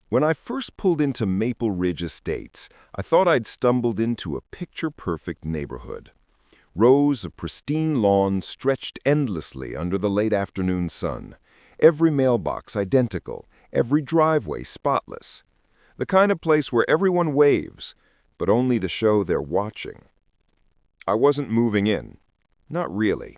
When I first pulled into Maple Ridge Estates, I thought I'd stumbled into a picture-perfect neighborhood. Rows of pristine lawns stretched endlessly under the late afternoon sun, every mailbox identical, every driveway spotless. The kind of place where everyone waves, but only to show they're watching. I wasn't moving in. Not really.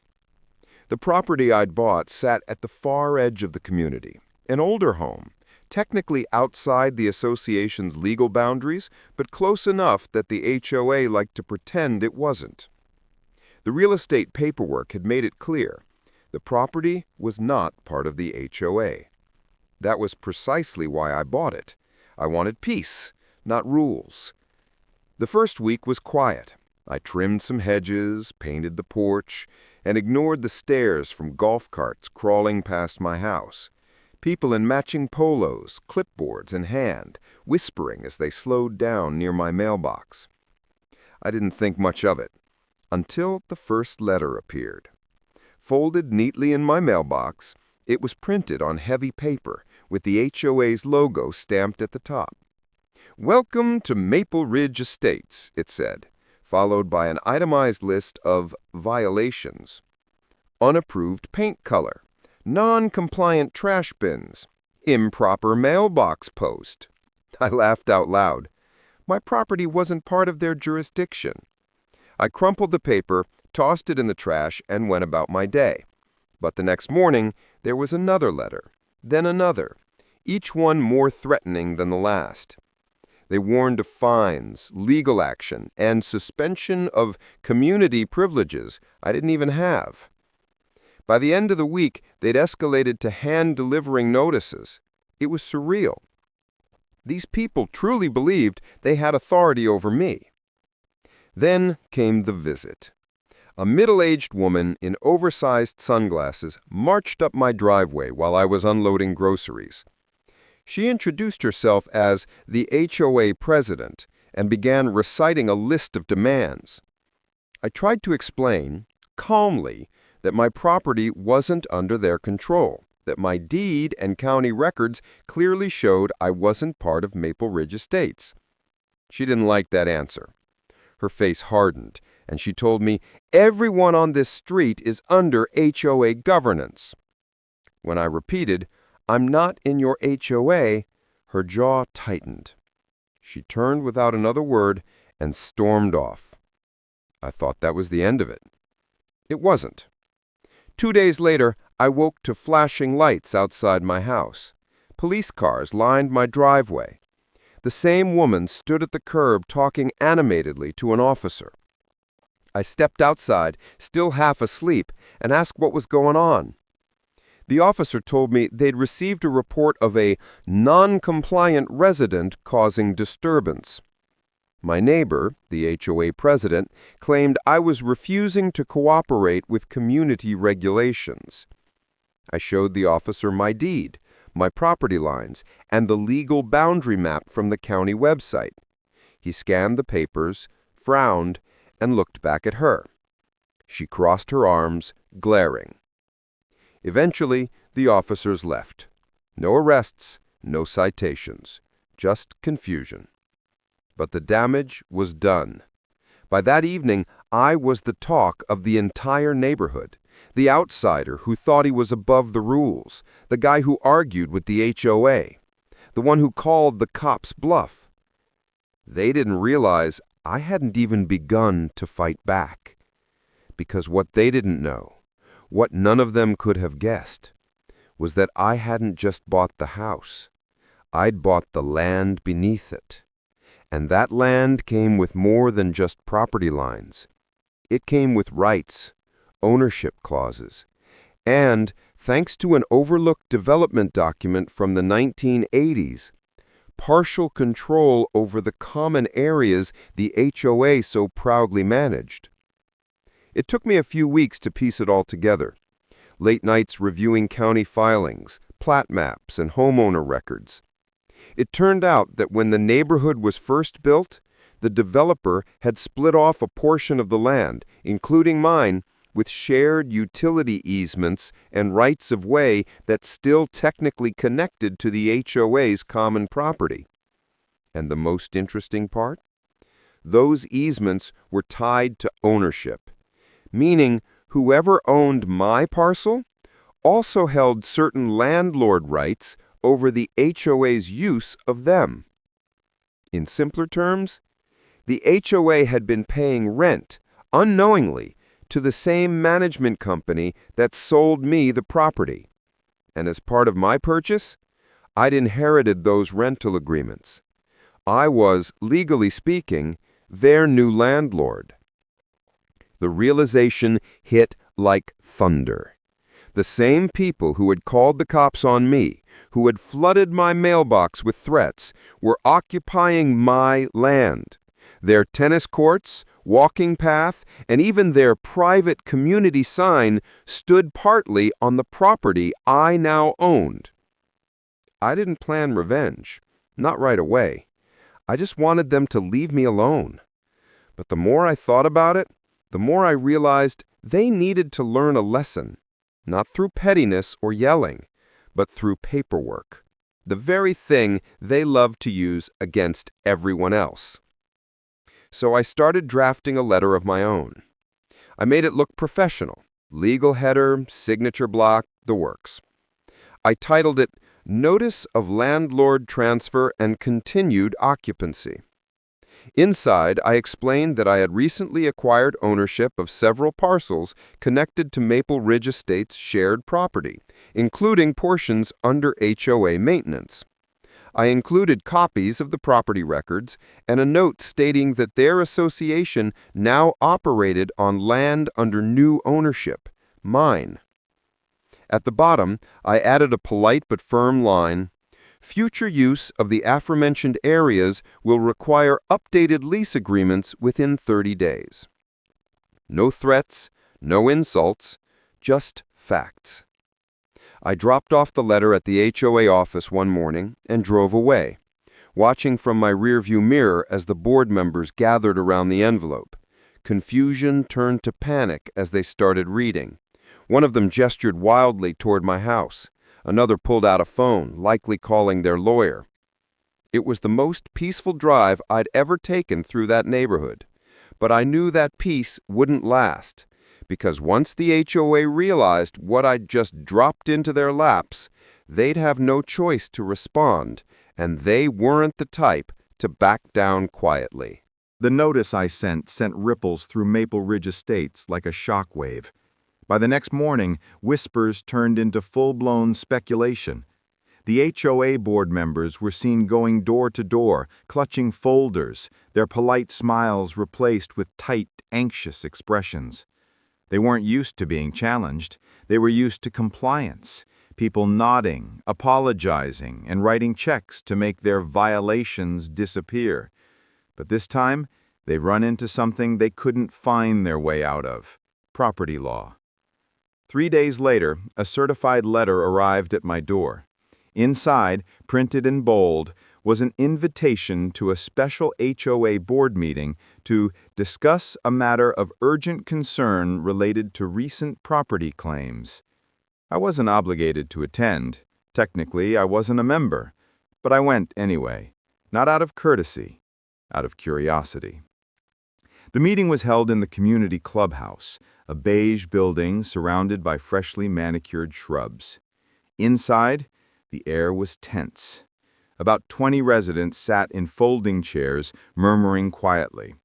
The property I'd bought sat at the far edge of the community, an older home, technically outside the association's legal boundaries, but close enough that the HOA liked to pretend it wasn't. The real estate paperwork had made it clear. The property was not part of the HOA. That was precisely why I bought it. I wanted peace, not rules. The first week was quiet. I trimmed some hedges, painted the porch, and ignored the stares from golf carts crawling past my house. People in matching polos, clipboards in hand, whispering as they slowed down near my mailbox. I didn't think much of it, until the first letter appeared. Folded neatly in my mailbox, it was printed on heavy paper, with the HOA's logo stamped at the top. "Welcome to Maple Ridge Estates," it said, followed by an itemized list of violations. Unapproved paint color, non-compliant trash bins, improper mailbox post. I laughed out loud. My property wasn't part of their jurisdiction. I crumpled the paper, tossed it in the trash, and went about my day. But the next morning, there was another letter, then another, each one more threatening than the last. They warned of fines, legal action, and suspension of community privileges I didn't even have. By the end of the week, they'd escalated to hand-delivering notices. It was surreal. These people truly believed they had authority over me. Then came the visit. A middle-aged woman in oversized sunglasses marched up my driveway while I was unloading groceries. She introduced herself as the HOA president and began reciting a list of demands. I tried to explain, calmly, that my property wasn't under their control, that my deed and county records clearly showed I wasn't part of Maple Ridge Estates. She didn't like that answer. Her face hardened, and she told me, "Everyone on this street is under HOA governance." When I repeated, "I'm not in your HOA," her jaw tightened. She turned without another word and stormed off. I thought that was the end of it. It wasn't. 2 days later, I woke to flashing lights outside my house. Police cars lined my driveway. The same woman stood at the curb talking animatedly to an officer. I stepped outside, still half asleep, and asked what was going on. The officer told me they'd received a report of a non-compliant resident causing disturbance. My neighbor, the HOA president, claimed I was refusing to cooperate with community regulations. I showed the officer my deed, my property lines, and the legal boundary map from the county website. He scanned the papers, frowned, and looked back at her. She crossed her arms, glaring. Eventually, the officers left. No arrests, no citations, just confusion. But the damage was done. By that evening, I was the talk of the entire neighborhood, the outsider who thought he was above the rules, the guy who argued with the HOA, the one who called the cops bluff. They didn't realize I hadn't even begun to fight back. Because what they didn't know, what none of them could have guessed, was that I hadn't just bought the house. I'd bought the land beneath it. And that land came with more than just property lines. It came with rights, ownership clauses, and, thanks to an overlooked development document from the 1980s, partial control over the common areas the HOA so proudly managed. It took me a few weeks to piece it all together. Late nights reviewing county filings, plat maps, and homeowner records. It turned out that when the neighborhood was first built, the developer had split off a portion of the land, including mine, with shared utility easements and rights of way that still technically connected to the HOA's common property. And the most interesting part? Those easements were tied to ownership, meaning whoever owned my parcel also held certain landlord rights over the HOA's use of them. In simpler terms, the HOA had been paying rent, unknowingly, to the same management company that sold me the property. And as part of my purchase, I'd inherited those rental agreements. I was, legally speaking, their new landlord. The realization hit like thunder. The same people who had called the cops on me, who had flooded my mailbox with threats, were occupying my land. Their tennis courts, walking path, and even their private community sign stood partly on the property I now owned. I didn't plan revenge, not right away. I just wanted them to leave me alone. But the more I thought about it, the more I realized they needed to learn a lesson, not through pettiness or yelling, but through paperwork, the very thing they love to use against everyone else. So I started drafting a letter of my own. I made it look professional, legal header, signature block, the works. I titled it, Notice of Landlord Transfer and Continued Occupancy. Inside, I explained that I had recently acquired ownership of several parcels connected to Maple Ridge Estate's shared property, including portions under HOA maintenance. I included copies of the property records and a note stating that their association now operated on land under new ownership, mine. At the bottom, I added a polite but firm line, Future use of the aforementioned areas will require updated lease agreements within 30 days. No threats, no insults, just facts. I dropped off the letter at the HOA office one morning and drove away, watching from my rearview mirror as the board members gathered around the envelope. Confusion turned to panic as they started reading. One of them gestured wildly toward my house. Another pulled out a phone, likely calling their lawyer. It was the most peaceful drive I'd ever taken through that neighborhood. But I knew that peace wouldn't last, because once the HOA realized what I'd just dropped into their laps, they'd have no choice to respond, and they weren't the type to back down quietly. The notice I sent ripples through Maple Ridge Estates like a shockwave. By the next morning, whispers turned into full-blown speculation. The HOA board members were seen going door to door, clutching folders, their polite smiles replaced with tight, anxious expressions. They weren't used to being challenged. They were used to compliance, people nodding, apologizing, and writing checks to make their violations disappear. But this time, they run into something they couldn't find their way out of: property law. 3 days later, a certified letter arrived at my door. Inside, printed in bold, was an invitation to a special HOA board meeting to discuss a matter of urgent concern related to recent property claims. I wasn't obligated to attend. Technically, I wasn't a member. But I went anyway, not out of courtesy, out of curiosity. The meeting was held in the community clubhouse, a beige building surrounded by freshly manicured shrubs. Inside, the air was tense. About 20 residents sat in folding chairs, murmuring quietly.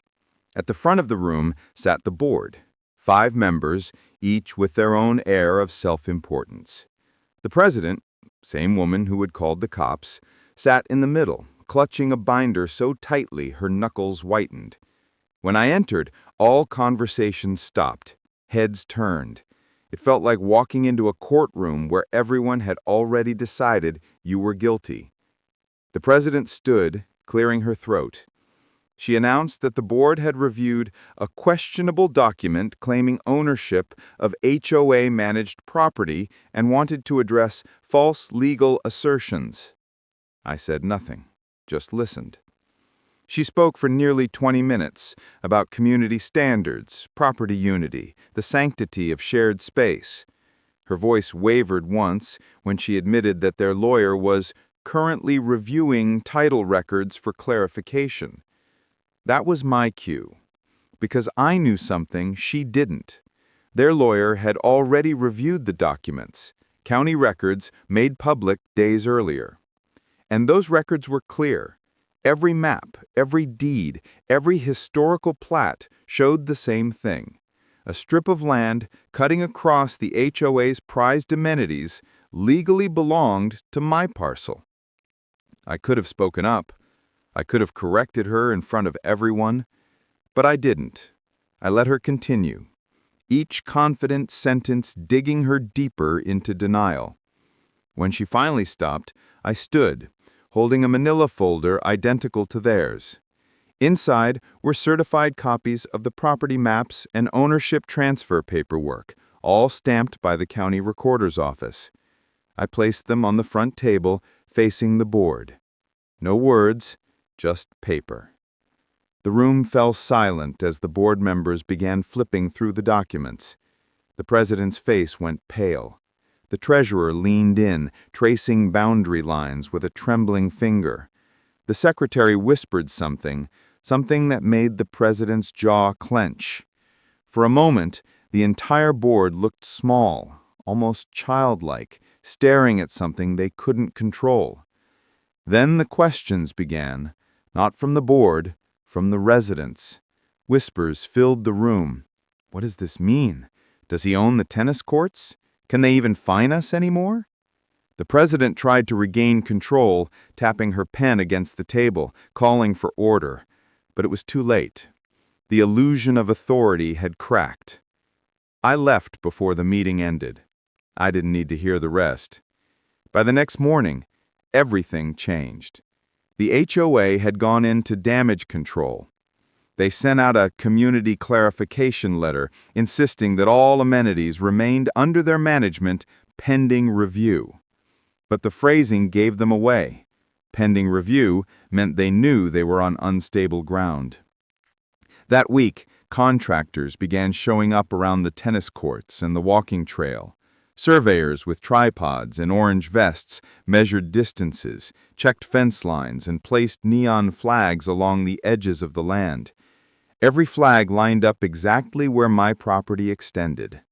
At the front of the room sat the board, 5 members, each with their own air of self-importance. The president, same woman who had called the cops, sat in the middle, clutching a binder so tightly her knuckles whitened. When I entered, all conversation stopped. Heads turned. It felt like walking into a courtroom where everyone had already decided you were guilty. The president stood, clearing her throat. She announced that the board had reviewed a questionable document claiming ownership of HOA-managed property and wanted to address false legal assertions. I said nothing, just listened. She spoke for nearly 20 minutes about community standards, property unity, the sanctity of shared space. Her voice wavered once when she admitted that their lawyer was currently reviewing title records for clarification. That was my cue, because I knew something she didn't. Their lawyer had already reviewed the documents, county records made public days earlier. And those records were clear. Every map, every deed, every historical plat showed the same thing. A strip of land cutting across the HOA's prized amenities legally belonged to my parcel. I could have spoken up. I could have corrected her in front of everyone, but I didn't. I let her continue, each confident sentence digging her deeper into denial. When she finally stopped, I stood, holding a manila folder identical to theirs. Inside were certified copies of the property maps and ownership transfer paperwork, all stamped by the county recorder's office. I placed them on the front table, facing the board. No words, just paper. The room fell silent as the board members began flipping through the documents. The president's face went pale. The treasurer leaned in, tracing boundary lines with a trembling finger. The secretary whispered something that made the president's jaw clench. For a moment, the entire board looked small, almost childlike, staring at something they couldn't control. Then the questions began, not from the board, from the residents. Whispers filled the room. What does this mean? Does he own the tennis courts? Can they even fine us anymore? The president tried to regain control, tapping her pen against the table, calling for order. But it was too late. The illusion of authority had cracked. I left before the meeting ended. I didn't need to hear the rest. By the next morning, everything changed. The HOA had gone into damage control. They sent out a community clarification letter insisting that all amenities remained under their management pending review. But the phrasing gave them away. Pending review meant they knew they were on unstable ground. That week, contractors began showing up around the tennis courts and the walking trail. Surveyors with tripods and orange vests measured distances, checked fence lines, and placed neon flags along the edges of the land. Every flag lined up exactly where my property extended.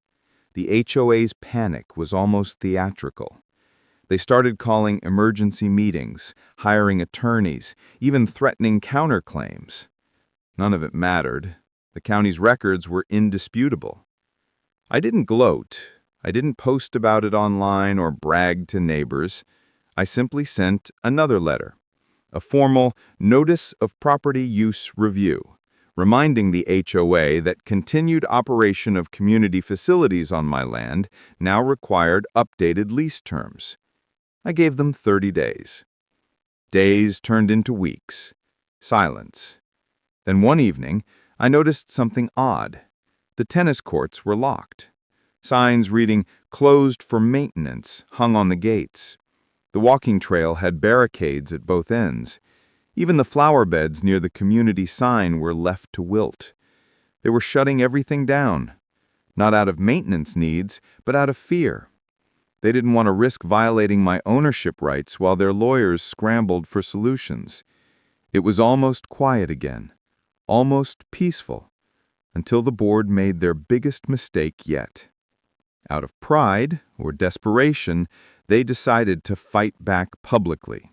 The HOA's panic was almost theatrical. They started calling emergency meetings, hiring attorneys, even threatening counterclaims. None of it mattered. The county's records were indisputable. I didn't gloat. I didn't post about it online or brag to neighbors. I simply sent another letter, a formal Notice of Property Use Review, reminding the HOA that continued operation of community facilities on my land now required updated lease terms. I gave them 30 days. Days turned into weeks. Silence. Then one evening, I noticed something odd. The tennis courts were locked. Signs reading "Closed for maintenance" hung on the gates. The walking trail had barricades at both ends. Even the flower beds near the community sign were left to wilt. They were shutting everything down, not out of maintenance needs, but out of fear. They didn't want to risk violating my ownership rights while their lawyers scrambled for solutions. It was almost quiet again, almost peaceful, until the board made their biggest mistake yet. Out of pride or desperation, they decided to fight back publicly.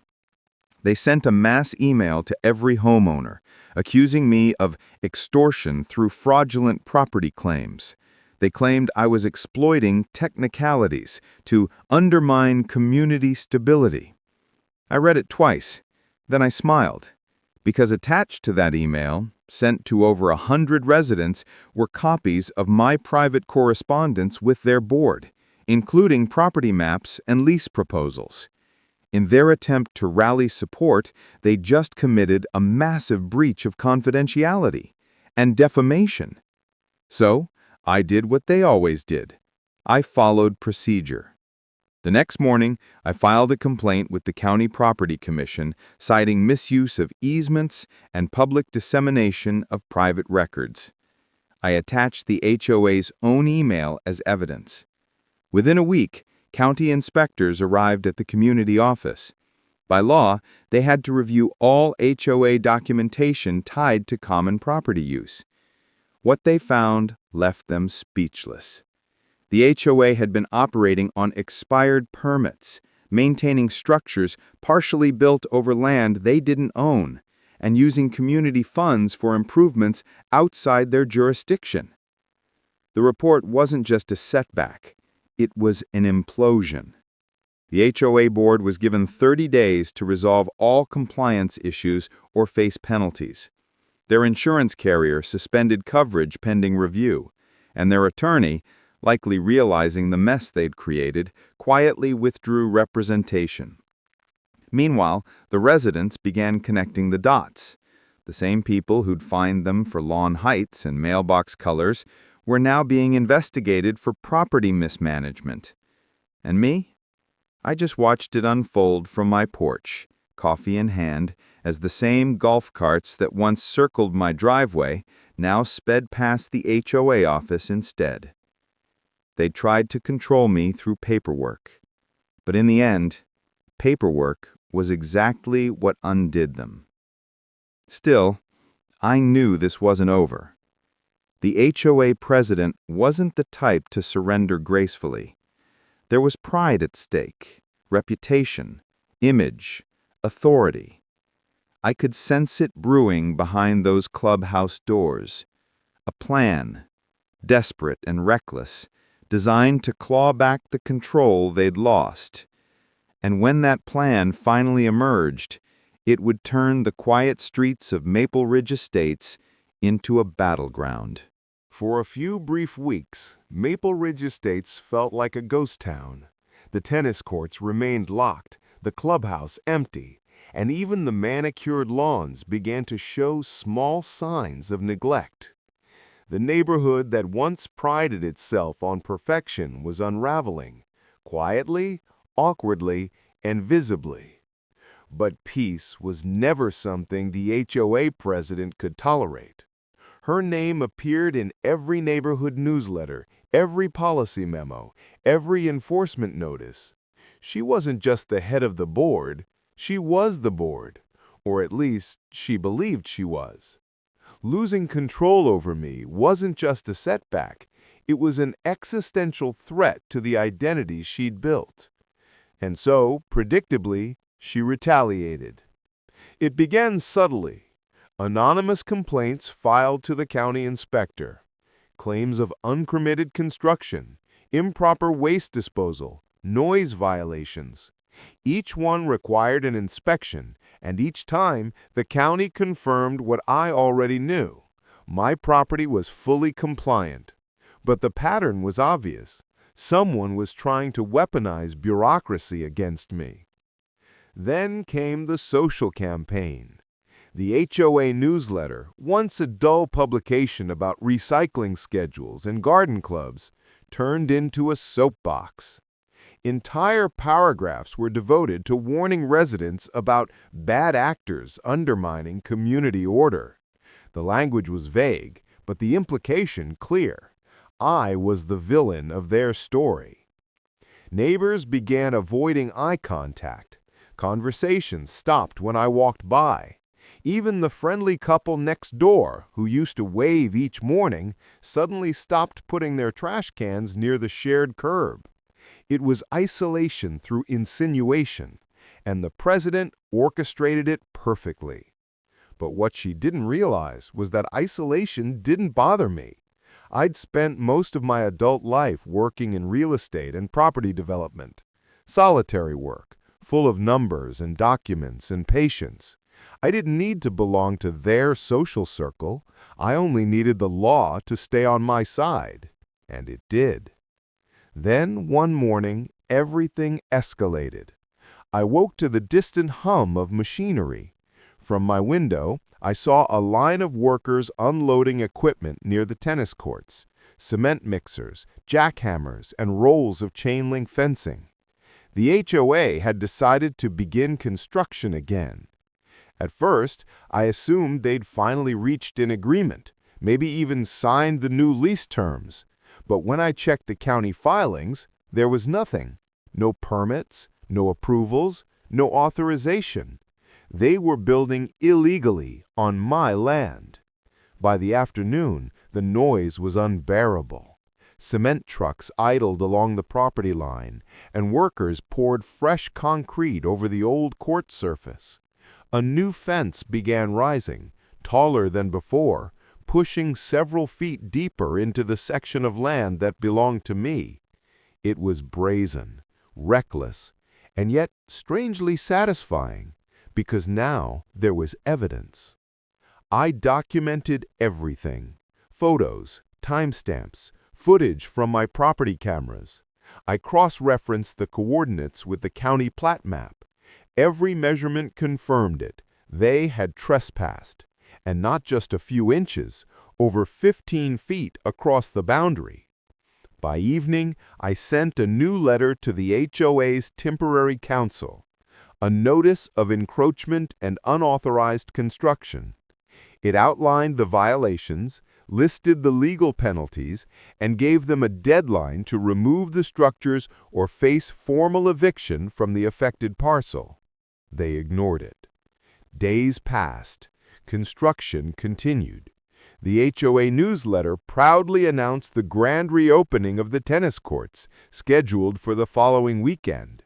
They sent a mass email to every homeowner, accusing me of extortion through fraudulent property claims. They claimed I was exploiting technicalities to undermine community stability. I read it twice, then I smiled, because attached to that email, sent to over 100 residents, were copies of my private correspondence with their board, including property maps and lease proposals. In their attempt to rally support, they just committed a massive breach of confidentiality and defamation. So, I did what they always did. I followed procedure. The next morning, I filed a complaint with the County Property Commission citing misuse of easements and public dissemination of private records. I attached the HOA's own email as evidence. Within a week, county inspectors arrived at the community office. By law, they had to review all HOA documentation tied to common property use. What they found left them speechless. The HOA had been operating on expired permits, maintaining structures partially built over land they didn't own, and using community funds for improvements outside their jurisdiction. The report wasn't just a setback, it was an implosion. The HOA board was given 30 days to resolve all compliance issues or face penalties. Their insurance carrier suspended coverage pending review, and their attorney, likely realizing the mess they'd created, quietly withdrew representation. Meanwhile, the residents began connecting the dots. The same people who'd fined them for lawn heights and mailbox colors were now being investigated for property mismanagement. And me? I just watched it unfold from my porch, coffee in hand, as the same golf carts that once circled my driveway now sped past the HOA office instead. They tried to control me through paperwork. But in the end, paperwork was exactly what undid them. Still, I knew this wasn't over. The HOA president wasn't the type to surrender gracefully. There was pride at stake, reputation, image, authority. I could sense it brewing behind those clubhouse doors. A plan, desperate and reckless, designed to claw back the control they'd lost. And when that plan finally emerged, it would turn the quiet streets of Maple Ridge Estates into a battleground. For a few brief weeks, Maple Ridge Estates felt like a ghost town. The tennis courts remained locked, the clubhouse empty, and even the manicured lawns began to show small signs of neglect. The neighborhood that once prided itself on perfection was unraveling, quietly, awkwardly, and visibly. But peace was never something the HOA president could tolerate. Her name appeared in every neighborhood newsletter, every policy memo, every enforcement notice. She wasn't just the head of the board, she was the board, or at least she believed she was. Losing control over me wasn't just a setback, it was an existential threat to the identity she'd built. And so, predictably, she retaliated. It began subtly. Anonymous complaints filed to the county inspector. Claims of uncommitted construction, improper waste disposal, noise violations. Each one required an inspection, and each time the county confirmed what I already knew. My property was fully compliant. But the pattern was obvious. Someone was trying to weaponize bureaucracy against me. Then came the social campaign. The HOA newsletter, once a dull publication about recycling schedules and garden clubs, turned into a soapbox. Entire paragraphs were devoted to warning residents about bad actors undermining community order. The language was vague, but the implication clear. I was the villain of their story. Neighbors began avoiding eye contact. Conversations stopped when I walked by. Even the friendly couple next door, who used to wave each morning, suddenly stopped putting their trash cans near the shared curb. It was isolation through insinuation, and the president orchestrated it perfectly. But what she didn't realize was that isolation didn't bother me. I'd spent most of my adult life working in real estate and property development. Solitary work, full of numbers and documents and patience. I didn't need to belong to their social circle. I only needed the law to stay on my side. And it did. Then, one morning, everything escalated. I woke to the distant hum of machinery. From my window, I saw a line of workers unloading equipment near the tennis courts, cement mixers, jackhammers, and rolls of chain-link fencing. The HOA had decided to begin construction again. At first, I assumed they'd finally reached an agreement, maybe even signed the new lease terms. But when I checked the county filings, there was nothing. No permits, no approvals, no authorization. They were building illegally on my land. By the afternoon, the noise was unbearable. Cement trucks idled along the property line, and workers poured fresh concrete over the old court surface. A new fence began rising, taller than before, pushing several feet deeper into the section of land that belonged to me. It was brazen, reckless, and yet strangely satisfying, because now there was evidence. I documented everything: photos, timestamps, footage from my property cameras. I cross-referenced the coordinates with the county plat map. Every measurement confirmed it. They had trespassed, and not just a few inches, over 15 feet across the boundary. By evening, I sent a new letter to the HOA's temporary council, a notice of encroachment and unauthorized construction. It outlined the violations, listed the legal penalties, and gave them a deadline to remove the structures or face formal eviction from the affected parcel. They ignored it. Days passed. Construction continued. The HOA newsletter proudly announced the grand reopening of the tennis courts, scheduled for the following weekend.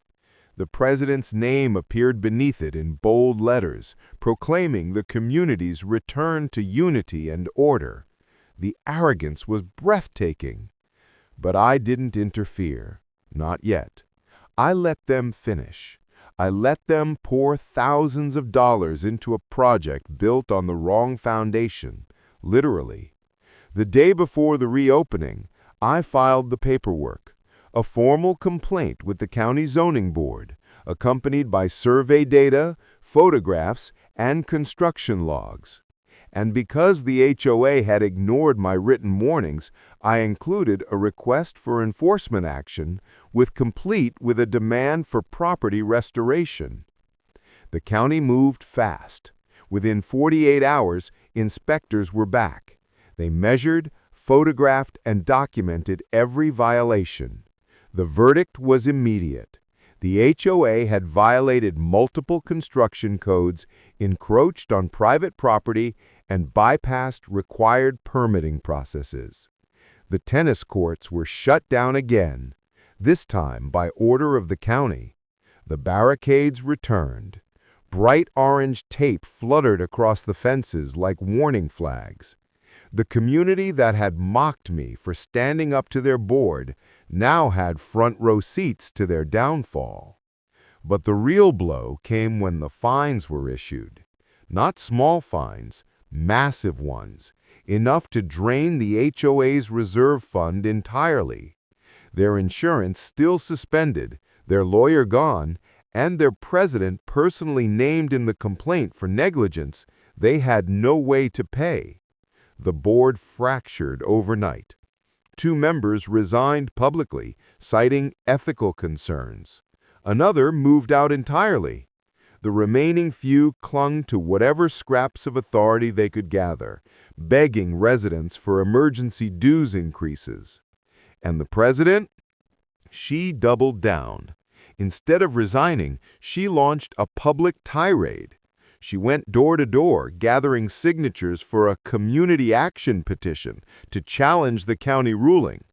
The president's name appeared beneath it in bold letters, proclaiming the community's return to unity and order. The arrogance was breathtaking. But I didn't interfere. Not yet. I let them finish. I let them pour thousands of dollars into a project built on the wrong foundation, literally. The day before the reopening, I filed the paperwork, a formal complaint with the county zoning board, accompanied by survey data, photographs, and construction logs. And because the HOA had ignored my written warnings, I included a request for enforcement action complete with a demand for property restoration. The county moved fast. Within 48 hours, inspectors were back. They measured, photographed, and documented every violation. The verdict was immediate. The HOA had violated multiple construction codes, encroached on private property, and bypassed required permitting processes. The tennis courts were shut down again, this time by order of the county. The barricades returned. Bright orange tape fluttered across the fences like warning flags. The community that had mocked me for standing up to their board now had front-row seats to their downfall. But the real blow came when the fines were issued. Not small fines, massive ones, enough to drain the HOA's reserve fund entirely. Their insurance still suspended, their lawyer gone, and their president personally named in the complaint for negligence, they had no way to pay. The board fractured overnight. 2 members resigned publicly, citing ethical concerns. Another moved out entirely. The remaining few clung to whatever scraps of authority they could gather, begging residents for emergency dues increases. And the president? She doubled down. Instead of resigning, she launched a public tirade. She went door to door, gathering signatures for a community action petition to challenge the county ruling.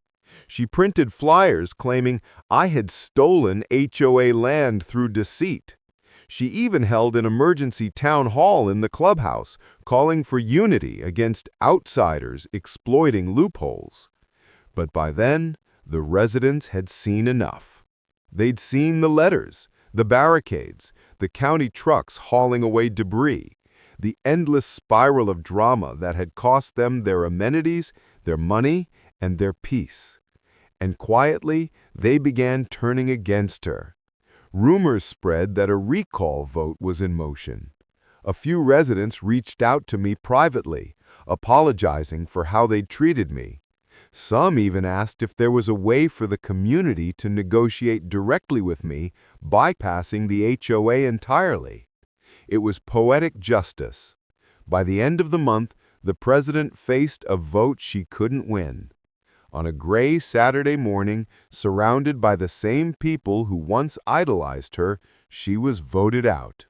She printed flyers claiming I had stolen HOA land through deceit. She even held an emergency town hall in the clubhouse, calling for unity against outsiders exploiting loopholes. But by then, the residents had seen enough. They'd seen the letters, the barricades, the county trucks hauling away debris, the endless spiral of drama that had cost them their amenities, their money, and their peace. And quietly, they began turning against her. Rumors spread that a recall vote was in motion. A few residents reached out to me privately, apologizing for how they'd treated me. Some even asked if there was a way for the community to negotiate directly with me, bypassing the HOA entirely. It was poetic justice. By the end of the month, the president faced a vote she couldn't win. On a gray Saturday morning, surrounded by the same people who once idolized her, she was voted out.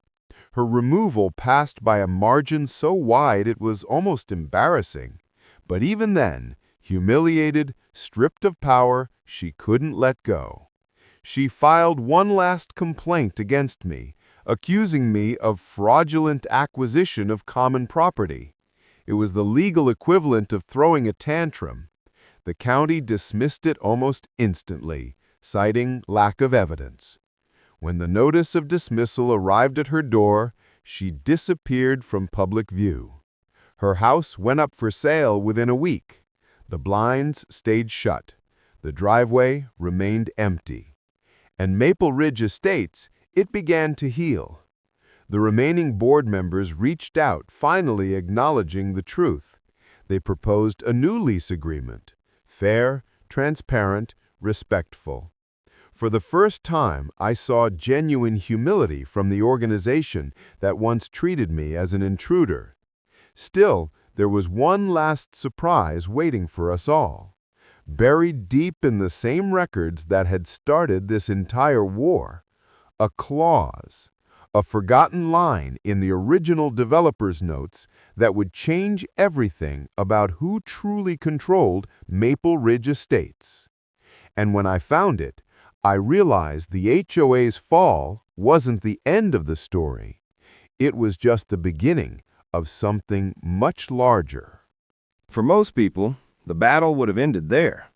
Her removal passed by a margin so wide it was almost embarrassing. But even then, humiliated, stripped of power, she couldn't let go. She filed one last complaint against me, accusing me of fraudulent acquisition of common property. It was the legal equivalent of throwing a tantrum. The county dismissed it almost instantly, citing lack of evidence. When the notice of dismissal arrived at her door, she disappeared from public view. Her house went up for sale within a week. The blinds stayed shut. The driveway remained empty. And Maple Ridge Estates, it began to heal. The remaining board members reached out, finally acknowledging the truth. They proposed a new lease agreement. Fair, transparent, respectful. For the first time, I saw genuine humility from the organization that once treated me as an intruder. Still, there was one last surprise waiting for us all. Buried deep in the same records that had started this entire war, a clause, a forgotten line in the original developer's notes that would change everything about who truly controlled Maple Ridge Estates. And when I found it, I realized the HOA's fall wasn't the end of the story. It was just the beginning of something much larger. For most people, the battle would have ended there.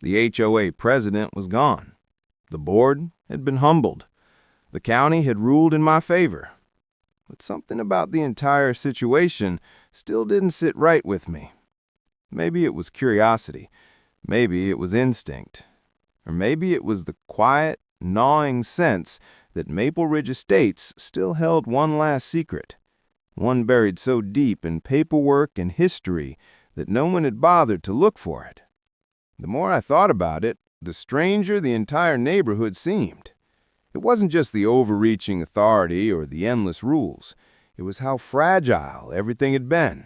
The HOA president was gone. The board had been humbled. The county had ruled in my favor. But something about the entire situation still didn't sit right with me. Maybe it was curiosity. Maybe it was instinct. Or maybe it was the quiet, gnawing sense that Maple Ridge Estates still held one last secret, one buried so deep in paperwork and history that no one had bothered to look for it. The more I thought about it, the stranger the entire neighborhood seemed. It wasn't just the overreaching authority or the endless rules. It was how fragile everything had been.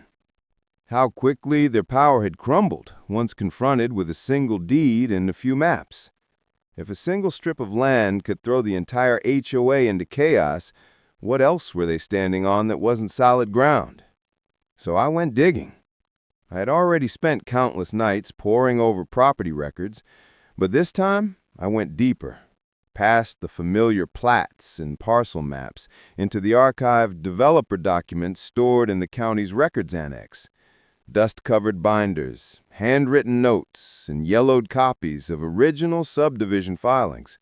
How quickly their power had crumbled once confronted with a single deed and a few maps. If a single strip of land could throw the entire HOA into chaos, what else were they standing on that wasn't solid ground? So I went digging. I had already spent countless nights poring over property records, but this time I went deeper. Past the familiar plats and parcel maps, into the archived developer documents stored in the county's records annex. Dust-covered binders, handwritten notes, and yellowed copies of original subdivision filings.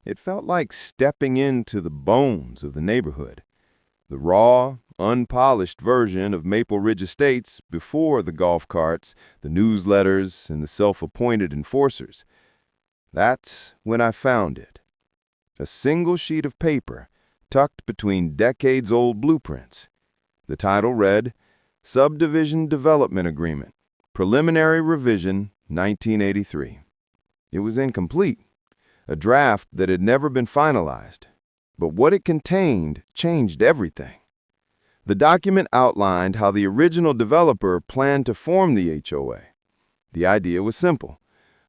It felt like stepping into the bones of the neighborhood. The raw, unpolished version of Maple Ridge Estates before the golf carts, the newsletters, and the self-appointed enforcers. That's when I found it. A single sheet of paper tucked between decades-old blueprints. The title read, Subdivision Development Agreement, Preliminary Revision, 1983. It was incomplete, a draft that had never been finalized. But what it contained changed everything. The document outlined how the original developer planned to form the HOA. The idea was simple.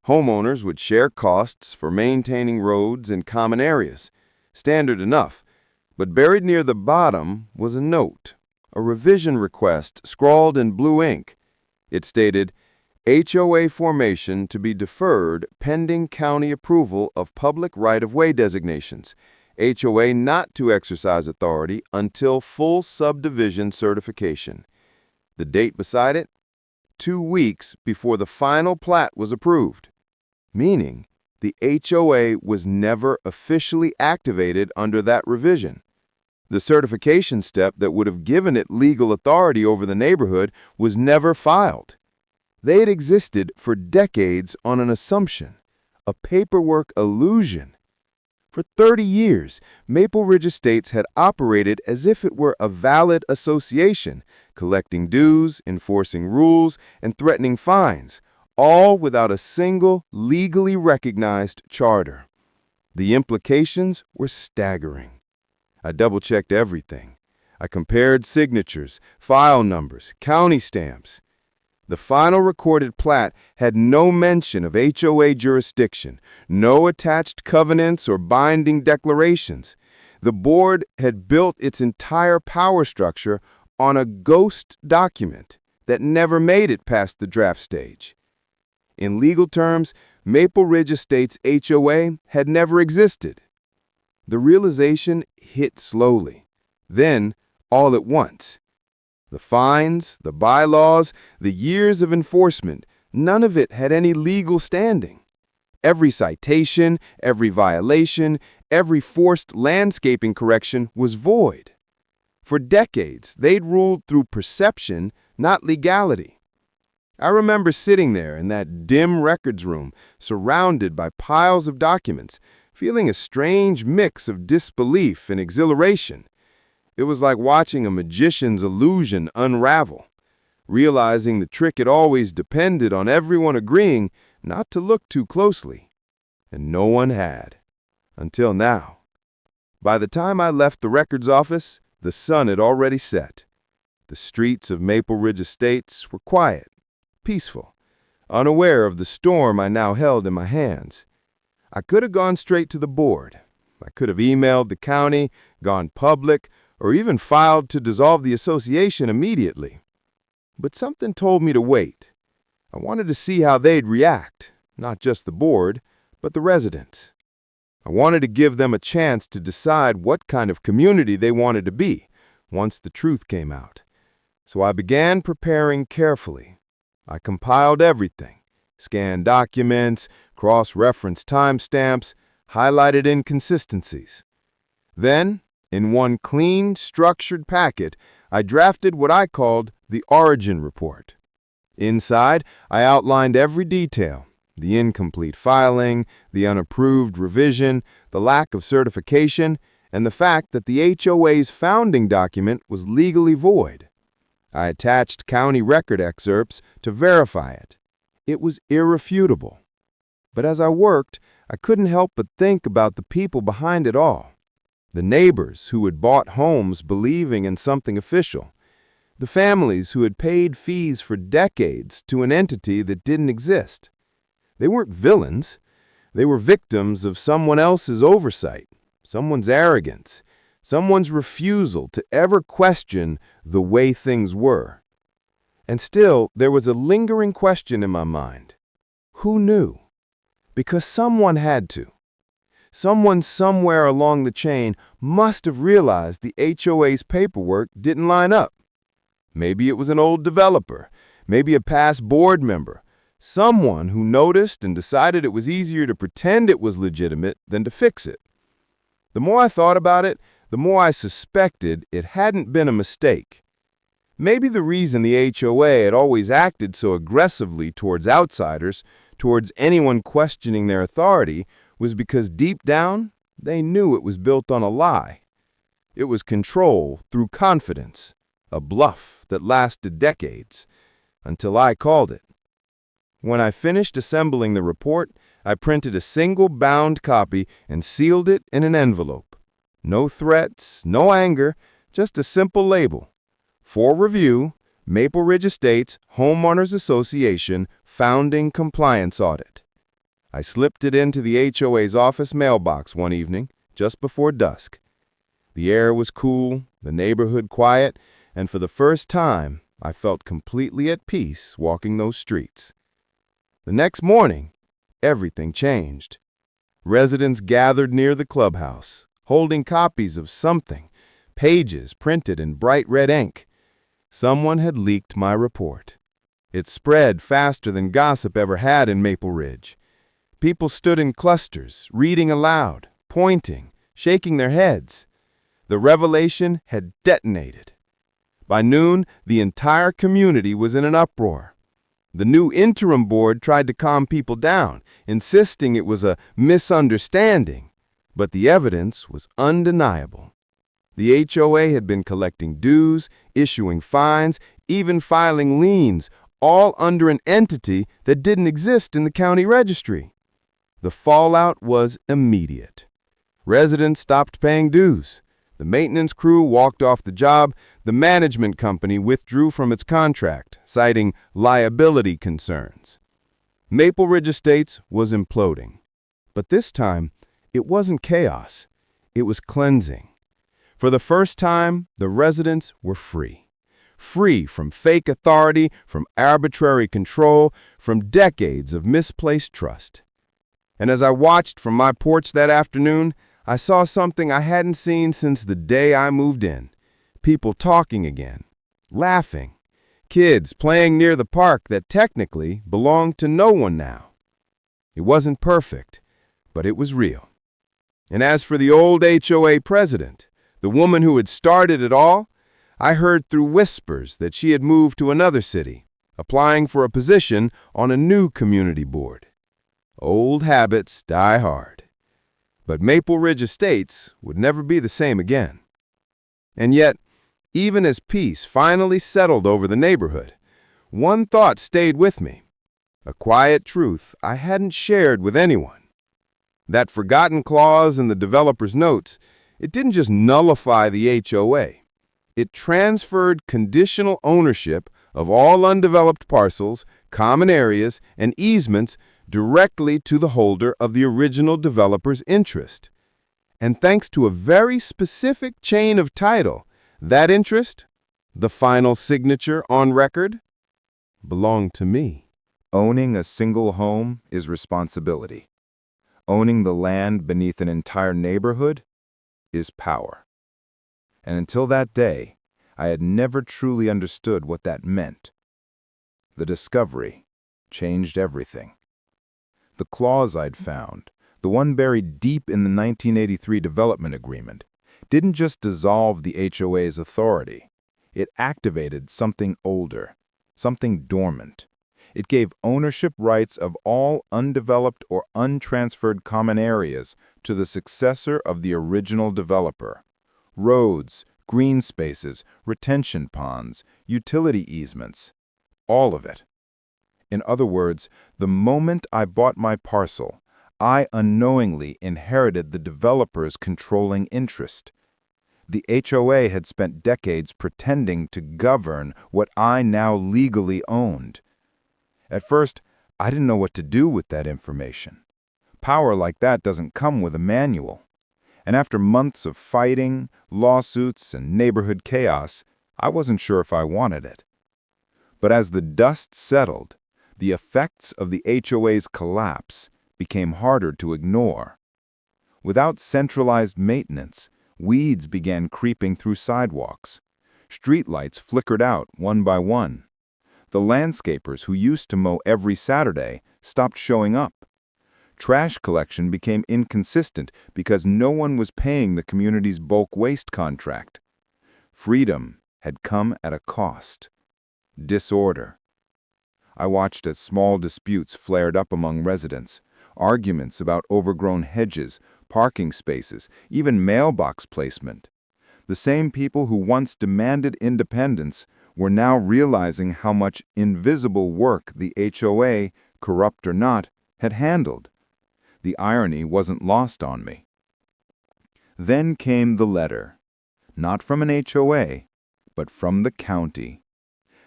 Homeowners would share costs for maintaining roads and common areas. Standard enough. But buried near the bottom was a note, a revision request scrawled in blue ink. It stated, HOA formation to be deferred pending county approval of public right-of-way designations. HOA not to exercise authority until full subdivision certification. The date beside it? 2 weeks before the final plat was approved. Meaning, the HOA was never officially activated under that revision. The certification step that would have given it legal authority over the neighborhood was never filed. They had existed for decades on an assumption, a paperwork illusion. For 30 years, Maple Ridge Estates had operated as if it were a valid association, collecting dues, enforcing rules, and threatening fines, all without a single legally recognized charter. The implications were staggering. I double-checked everything. I compared signatures, file numbers, county stamps. The final recorded plat had no mention of HOA jurisdiction, no attached covenants or binding declarations. The board had built its entire power structure on a ghost document that never made it past the draft stage. In legal terms, Maple Ridge Estates HOA had never existed. The realization hit slowly, then all at once. The fines, the bylaws, the years of enforcement, none of it had any legal standing. Every citation, every violation, every forced landscaping correction was void. For decades, they'd ruled through perception, not legality. I remember sitting there in that dim records room, surrounded by piles of documents, feeling a strange mix of disbelief and exhilaration. It was like watching a magician's illusion unravel, realizing the trick had always depended on everyone agreeing not to look too closely. And no one had. Until now. By the time I left the records office, the sun had already set. The streets of Maple Ridge Estates were quiet, peaceful, unaware of the storm I now held in my hands. I could have gone straight to the board. I could have emailed the county, gone public, or even filed to dissolve the association immediately. But something told me to wait. I wanted to see how they'd react, not just the board, but the residents. I wanted to give them a chance to decide what kind of community they wanted to be once the truth came out. So I began preparing carefully. I compiled everything, scanned documents, cross-referenced timestamps, highlighted inconsistencies. Then, in one clean, structured packet, I drafted what I called the Origin Report. Inside, I outlined every detail: the incomplete filing, the unapproved revision, the lack of certification, and the fact that the HOA's founding document was legally void. I attached county record excerpts to verify it. It was irrefutable. But as I worked, I couldn't help but think about the people behind it all. The neighbors who had bought homes believing in something official. The families who had paid fees for decades to an entity that didn't exist. They weren't villains. They were victims of someone else's oversight, someone's arrogance, someone's refusal to ever question the way things were. And still, there was a lingering question in my mind. Who knew? Because someone had to. Someone somewhere along the chain must have realized the HOA's paperwork didn't line up. Maybe it was an old developer, maybe a past board member, someone who noticed and decided it was easier to pretend it was legitimate than to fix it. The more I thought about it, the more I suspected it hadn't been a mistake. Maybe the reason the HOA had always acted so aggressively towards outsiders, towards anyone questioning their authority, was because deep down, they knew it was built on a lie. It was control through confidence, a bluff that lasted decades, until I called it. When I finished assembling the report, I printed a single bound copy and sealed it in an envelope. No threats, no anger, just a simple label. For review, Maple Ridge Estates Homeowners Association Founding Compliance Audit. I slipped it into the HOA's office mailbox one evening, just before dusk. The air was cool, the neighborhood quiet, and for the first time, I felt completely at peace walking those streets. The next morning, everything changed. Residents gathered near the clubhouse, holding copies of something, pages printed in bright red ink. Someone had leaked my report. It spread faster than gossip ever had in Maple Ridge. People stood in clusters, reading aloud, pointing, shaking their heads. The revelation had detonated. By noon, the entire community was in an uproar. The new interim board tried to calm people down, insisting it was a misunderstanding, but the evidence was undeniable. The HOA had been collecting dues, issuing fines, even filing liens, all under an entity that didn't exist in the county registry. The fallout was immediate. Residents stopped paying dues. The maintenance crew walked off the job. The management company withdrew from its contract, citing liability concerns. Maple Ridge Estates was imploding. But this time, it wasn't chaos. It was cleansing. For the first time, the residents were free. Free from fake authority, from arbitrary control, from decades of misplaced trust. And as I watched from my porch that afternoon, I saw something I hadn't seen since the day I moved in. People talking again, laughing, kids playing near the park that technically belonged to no one now. It wasn't perfect, but it was real. And as for the old HOA president, the woman who had started it all, I heard through whispers that she had moved to another city, applying for a position on a new community board. Old habits die hard. But Maple Ridge Estates would never be the same again. And yet, even as peace finally settled over the neighborhood, one thought stayed with me, a quiet truth I hadn't shared with anyone. That forgotten clause in the developer's notes, it didn't just nullify the HOA. It transferred conditional ownership of all undeveloped parcels, common areas, and easements directly to the holder of the original developer's interest. And thanks to a very specific chain of title, that interest, the final signature on record, belonged to me. Owning a single home is responsibility. Owning the land beneath an entire neighborhood is power. And until that day, I had never truly understood what that meant. The discovery changed everything. The clause I'd found, the one buried deep in the 1983 development agreement, didn't just dissolve the HOA's authority. It activated something older, something dormant. It gave ownership rights of all undeveloped or untransferred common areas to the successor of the original developer. Roads, green spaces, retention ponds, utility easements, all of it. In other words, the moment I bought my parcel, I unknowingly inherited the developer's controlling interest. The HOA had spent decades pretending to govern what I now legally owned. At first, I didn't know what to do with that information. Power like that doesn't come with a manual. And after months of fighting, lawsuits, and neighborhood chaos, I wasn't sure if I wanted it. But as the dust settled, the effects of the HOA's collapse became harder to ignore. Without centralized maintenance, weeds began creeping through sidewalks. Streetlights flickered out one by one. The landscapers who used to mow every Saturday stopped showing up. Trash collection became inconsistent because no one was paying the community's bulk waste contract. Freedom had come at a cost. Disorder. I watched as small disputes flared up among residents, arguments about overgrown hedges, parking spaces, even mailbox placement. The same people who once demanded independence were now realizing how much invisible work the HOA, corrupt or not, had handled. The irony wasn't lost on me. Then came the letter, not from an HOA, but from the county.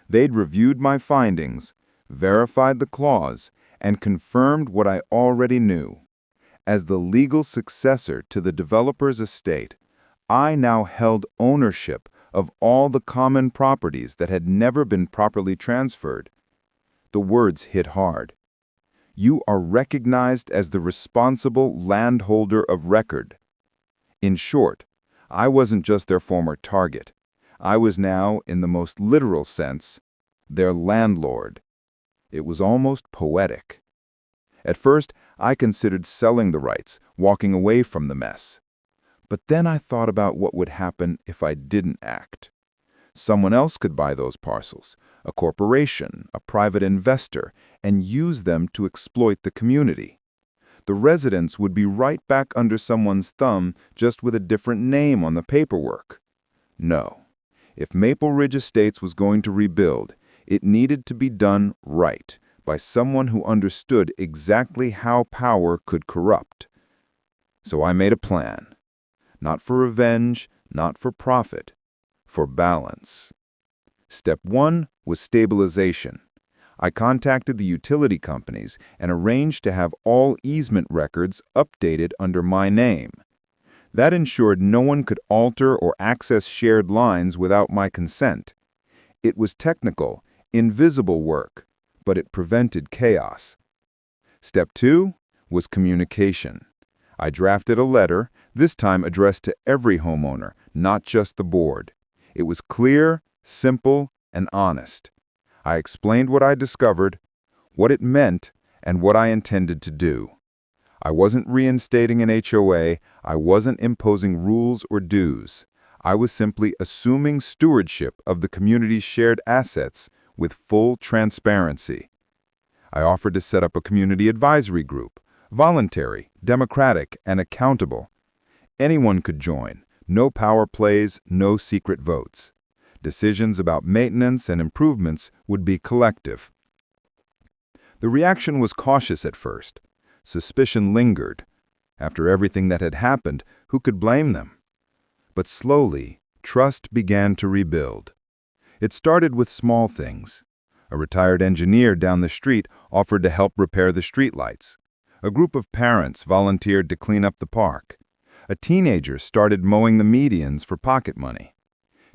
They'd reviewed my findings, verified the clause, and confirmed what I already knew. As the legal successor to the developer's estate, I now held ownership of all the common properties that had never been properly transferred. The words hit hard. You are recognized as the responsible landholder of record. In short, I wasn't just their former target. I was now, in the most literal sense, their landlord. It was almost poetic. At first, I considered selling the rights, walking away from the mess. But then I thought about what would happen if I didn't act. Someone else could buy those parcels, a corporation, a private investor, and use them to exploit the community. The residents would be right back under someone's thumb, just with a different name on the paperwork. No. If Maple Ridge Estates was going to rebuild, It needed to be done right, by someone who understood exactly how power could corrupt. So I made a plan. Not for revenge, not for profit, for balance. Step 1 was stabilization. I contacted the utility companies and arranged to have all easement records updated under my name. That ensured no one could alter or access shared lines without my consent. It was technical, invisible work, but it prevented chaos. Step 2 was communication. I drafted a letter, this time addressed to every homeowner, not just the board. It was clear, simple, and honest. I explained what I discovered, what it meant, and what I intended to do. I wasn't reinstating an HOA, I wasn't imposing rules or dues. I was simply assuming stewardship of the community's shared assets with full transparency. I offered to set up a community advisory group, voluntary, democratic, and accountable. Anyone could join, no power plays, no secret votes. Decisions about maintenance and improvements would be collective. The reaction was cautious at first. Suspicion lingered. After everything that had happened, who could blame them? But slowly, trust began to rebuild. It started with small things. A retired engineer down the street offered to help repair the streetlights. A group of parents volunteered to clean up the park. A teenager started mowing the medians for pocket money.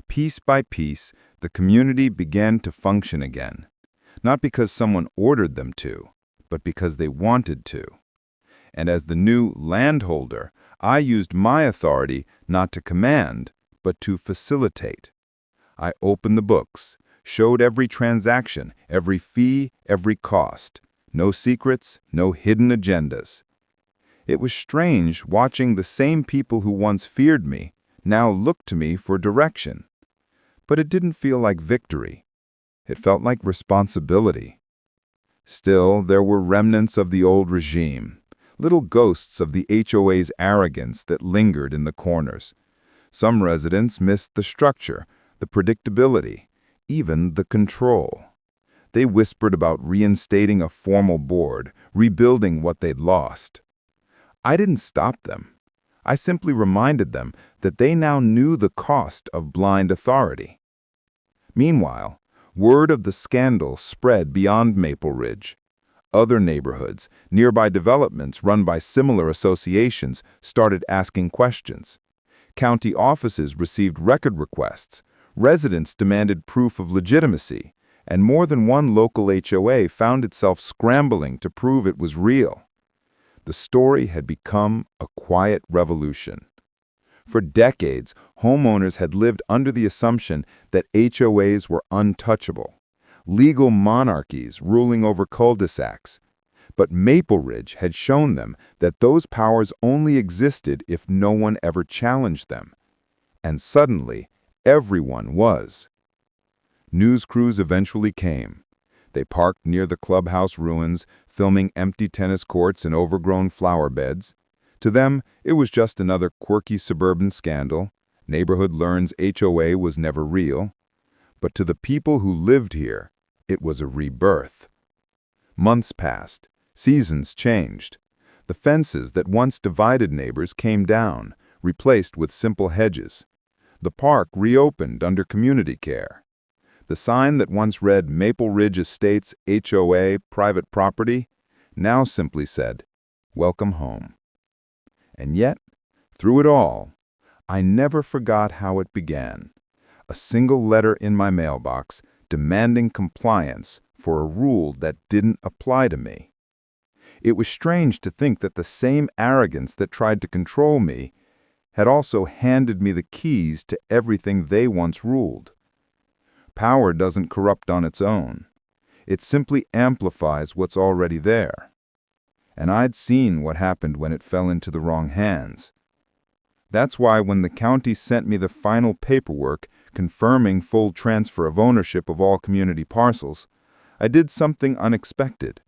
Piece by piece, the community began to function again. Not because someone ordered them to, but because they wanted to. And as the new landholder, I used my authority not to command, but to facilitate. I opened the books, showed every transaction, every fee, every cost. No secrets, no hidden agendas. It was strange watching the same people who once feared me now look to me for direction. But it didn't feel like victory. It felt like responsibility. Still, there were remnants of the old regime, little ghosts of the HOA's arrogance that lingered in the corners. Some residents missed the structure, the predictability, even the control. They whispered about reinstating a formal board, rebuilding what they'd lost. I didn't stop them. I simply reminded them that they now knew the cost of blind authority. Meanwhile, word of the scandal spread beyond Maple Ridge. Other neighborhoods, nearby developments run by similar associations, started asking questions. County offices received record requests. Residents demanded proof of legitimacy, and more than one local HOA found itself scrambling to prove it was real. The story had become a quiet revolution. For decades, homeowners had lived under the assumption that HOAs were untouchable, legal monarchies ruling over cul-de-sacs. But Maple Ridge had shown them that those powers only existed if no one ever challenged them. And suddenly, everyone was. News crews eventually came. They parked near the clubhouse ruins, filming empty tennis courts and overgrown flower beds. To them, it was just another quirky suburban scandal. Neighborhood learns HOA was never real. But to the people who lived here, it was a rebirth. Months passed. Seasons changed. The fences that once divided neighbors came down, replaced with simple hedges. The park reopened under community care. The sign that once read Maple Ridge Estates HOA private property now simply said, "Welcome home." And yet, through it all, I never forgot how it began. A single letter in my mailbox demanding compliance for a rule that didn't apply to me. It was strange to think that the same arrogance that tried to control me had also handed me the keys to everything they once ruled. Power doesn't corrupt on its own. It simply amplifies what's already there. And I'd seen what happened when it fell into the wrong hands. That's why when the county sent me the final paperwork confirming full transfer of ownership of all community parcels, I did something unexpected.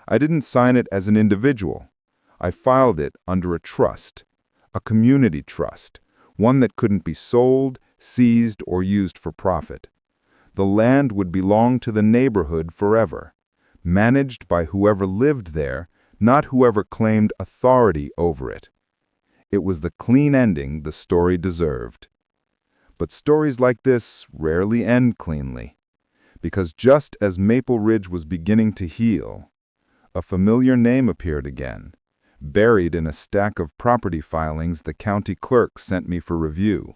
I didn't sign it as an individual. I filed it under a trust, a community trust, one that couldn't be sold, seized, or used for profit. the land would belong to the neighborhood forever, managed by whoever lived there, not whoever claimed authority over it. It was the clean ending the story deserved. But stories like this rarely end cleanly, because just as Maple Ridge was beginning to heal, a familiar name appeared again, buried in a stack of property filings the county clerk sent me for review.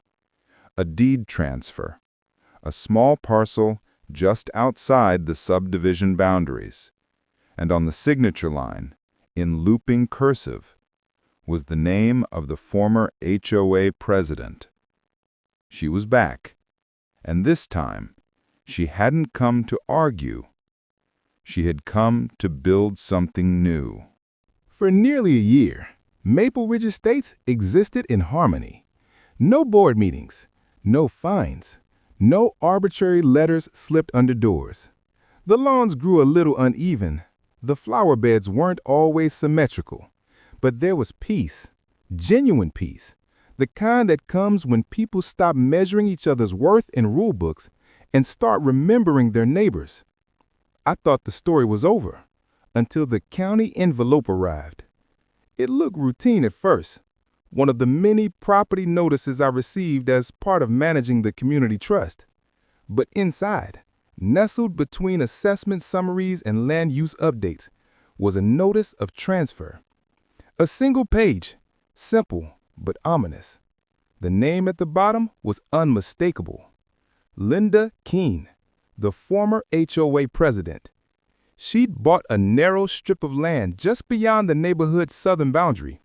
A deed transfer, a small parcel just outside the subdivision boundaries, and on the signature line, in looping cursive, was the name of the former HOA president. She was back, and this time, she hadn't come to argue. She had come to build something new. For nearly a year, Maple Ridge Estates existed in harmony. No board meetings, no fines, no arbitrary letters slipped under doors. The lawns grew a little uneven. The flower beds weren't always symmetrical. But there was peace, genuine peace, the kind that comes when people stop measuring each other's worth in rule books and start remembering their neighbors. I thought the story was over until the county envelope arrived. It looked routine at first, one of the many property notices I received as part of managing the community trust. But inside, nestled between assessment summaries and land use updates, was a notice of transfer. A single page, simple but ominous. The name at the bottom was unmistakable. Linda Keene, the former HOA president. She'd bought a narrow strip of land just beyond the neighborhood's southern boundary,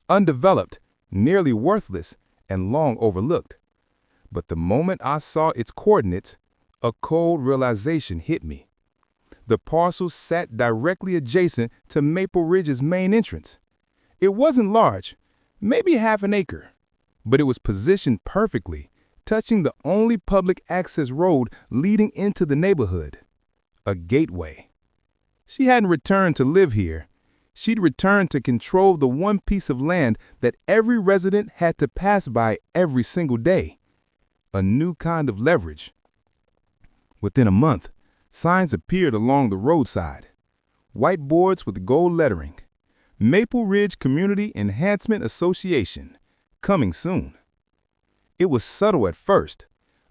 undeveloped, nearly worthless, and long overlooked. But the moment I saw its coordinates, a cold realization hit me. The parcel sat directly adjacent to Maple Ridge's main entrance. It wasn't large, maybe half an acre, but it was positioned perfectly, touching the only public access road leading into the neighborhood, a gateway. She hadn't returned to live here. She'd returned to control the one piece of land that every resident had to pass by every single day. A new kind of leverage. Within a month, signs appeared along the roadside. Whiteboards with gold lettering. Maple Ridge Community Enhancement Association, coming soon. It was subtle at first.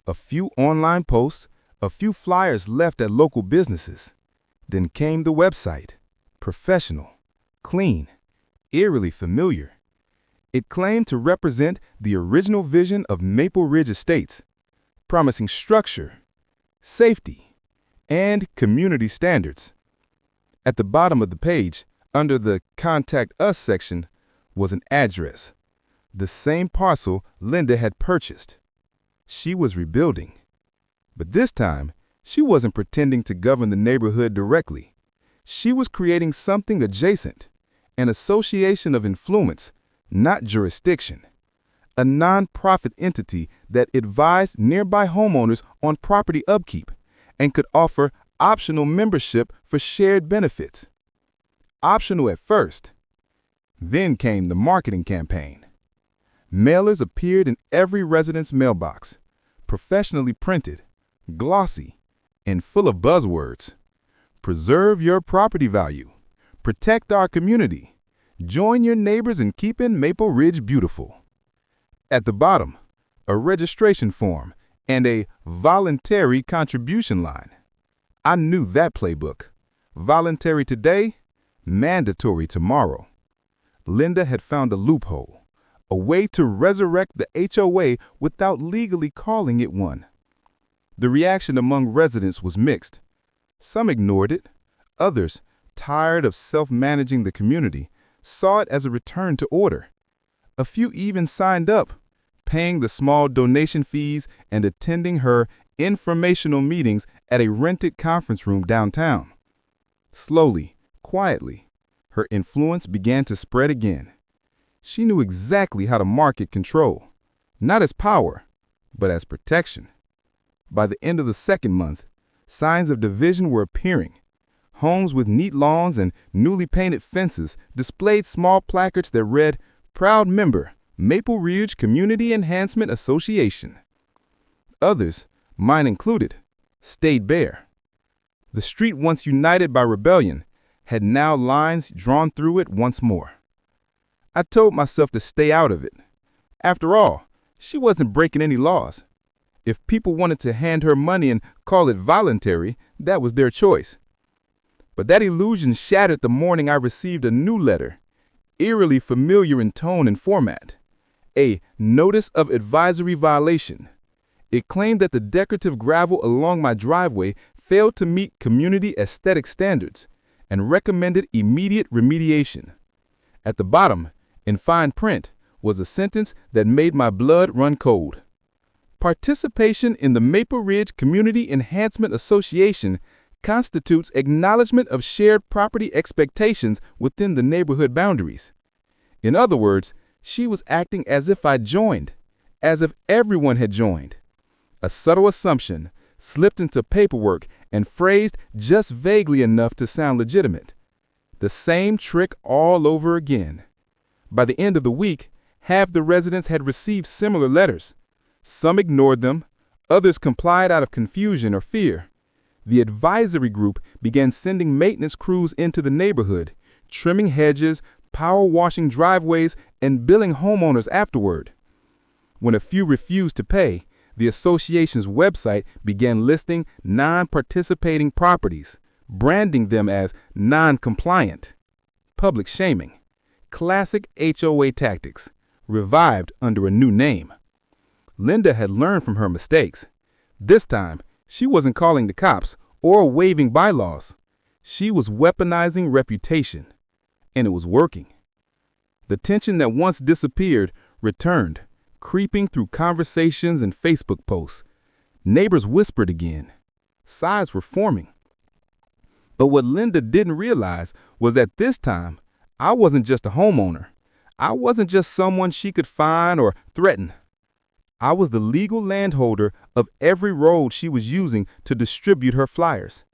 A few online posts, a few flyers left at local businesses. Then came the website, professional, clean, eerily familiar. It claimed to represent the original vision of Maple Ridge Estates, promising structure, safety, and community standards. At the bottom of the page, under the Contact Us section, was an address, the same parcel Linda had purchased. She was rebuilding. But this time, she wasn't pretending to govern the neighborhood directly. She was creating something adjacent, an association of influence, not jurisdiction, a nonprofit entity that advised nearby homeowners on property upkeep and could offer optional membership for shared benefits. Optional at first. Then came the marketing campaign. Mailers appeared in every resident's mailbox, professionally printed, glossy, and full of buzzwords. Preserve your property value. Protect our community. Join your neighbors in keeping Maple Ridge beautiful. At the bottom, a registration form and a voluntary contribution line. I knew that playbook. Voluntary today, mandatory tomorrow. Linda had found a loophole, a way to resurrect the HOA without legally calling it one. The reaction among residents was mixed. Some ignored it. Others, tired of self-managing the community, saw it as a return to order. A few even signed up, paying the small donation fees and attending her informational meetings at a rented conference room downtown. Slowly, quietly, her influence began to spread again. She knew exactly how to market control, not as power, but as protection. By the end of the second month, signs of division were appearing. Homes with neat lawns and newly painted fences displayed small placards that read, "Proud member, Maple Ridge Community Enhancement Association." Others, mine included, stayed bare. The street once united by rebellion had now lines drawn through it once more. I told myself to stay out of it. After all, she wasn't breaking any laws. If people wanted to hand her money and call it voluntary, that was their choice. But that illusion shattered the morning I received a new letter, eerily familiar in tone and format. A notice of advisory violation. It claimed that the decorative gravel along my driveway failed to meet community aesthetic standards and recommended immediate remediation. At the bottom, in fine print, was a sentence that made my blood run cold. Participation in the Maple Ridge Community Enhancement Association constitutes acknowledgement of shared property expectations within the neighborhood boundaries. In other words, she was acting as if I joined, as if everyone had joined. A subtle assumption, slipped into paperwork and phrased just vaguely enough to sound legitimate. The same trick all over again. By the end of the week, half the residents had received similar letters. Some ignored them, others complied out of confusion or fear. The advisory group began sending maintenance crews into the neighborhood, trimming hedges, power washing driveways, and billing homeowners afterward. When a few refused to pay, the association's website began listing non-participating properties, branding them as non-compliant. Public shaming. Classic HOA tactics, revived under a new name. Linda had learned from her mistakes. This time, she wasn't calling the cops or waiving bylaws. She was weaponizing reputation, and it was working. The tension that once disappeared returned, creeping through conversations and Facebook posts. Neighbors whispered again. Sides were forming. But what Linda didn't realize was that this time, I wasn't just a homeowner. I wasn't just someone she could fine or threaten. I was the legal landholder of every road she was using to distribute her flyers,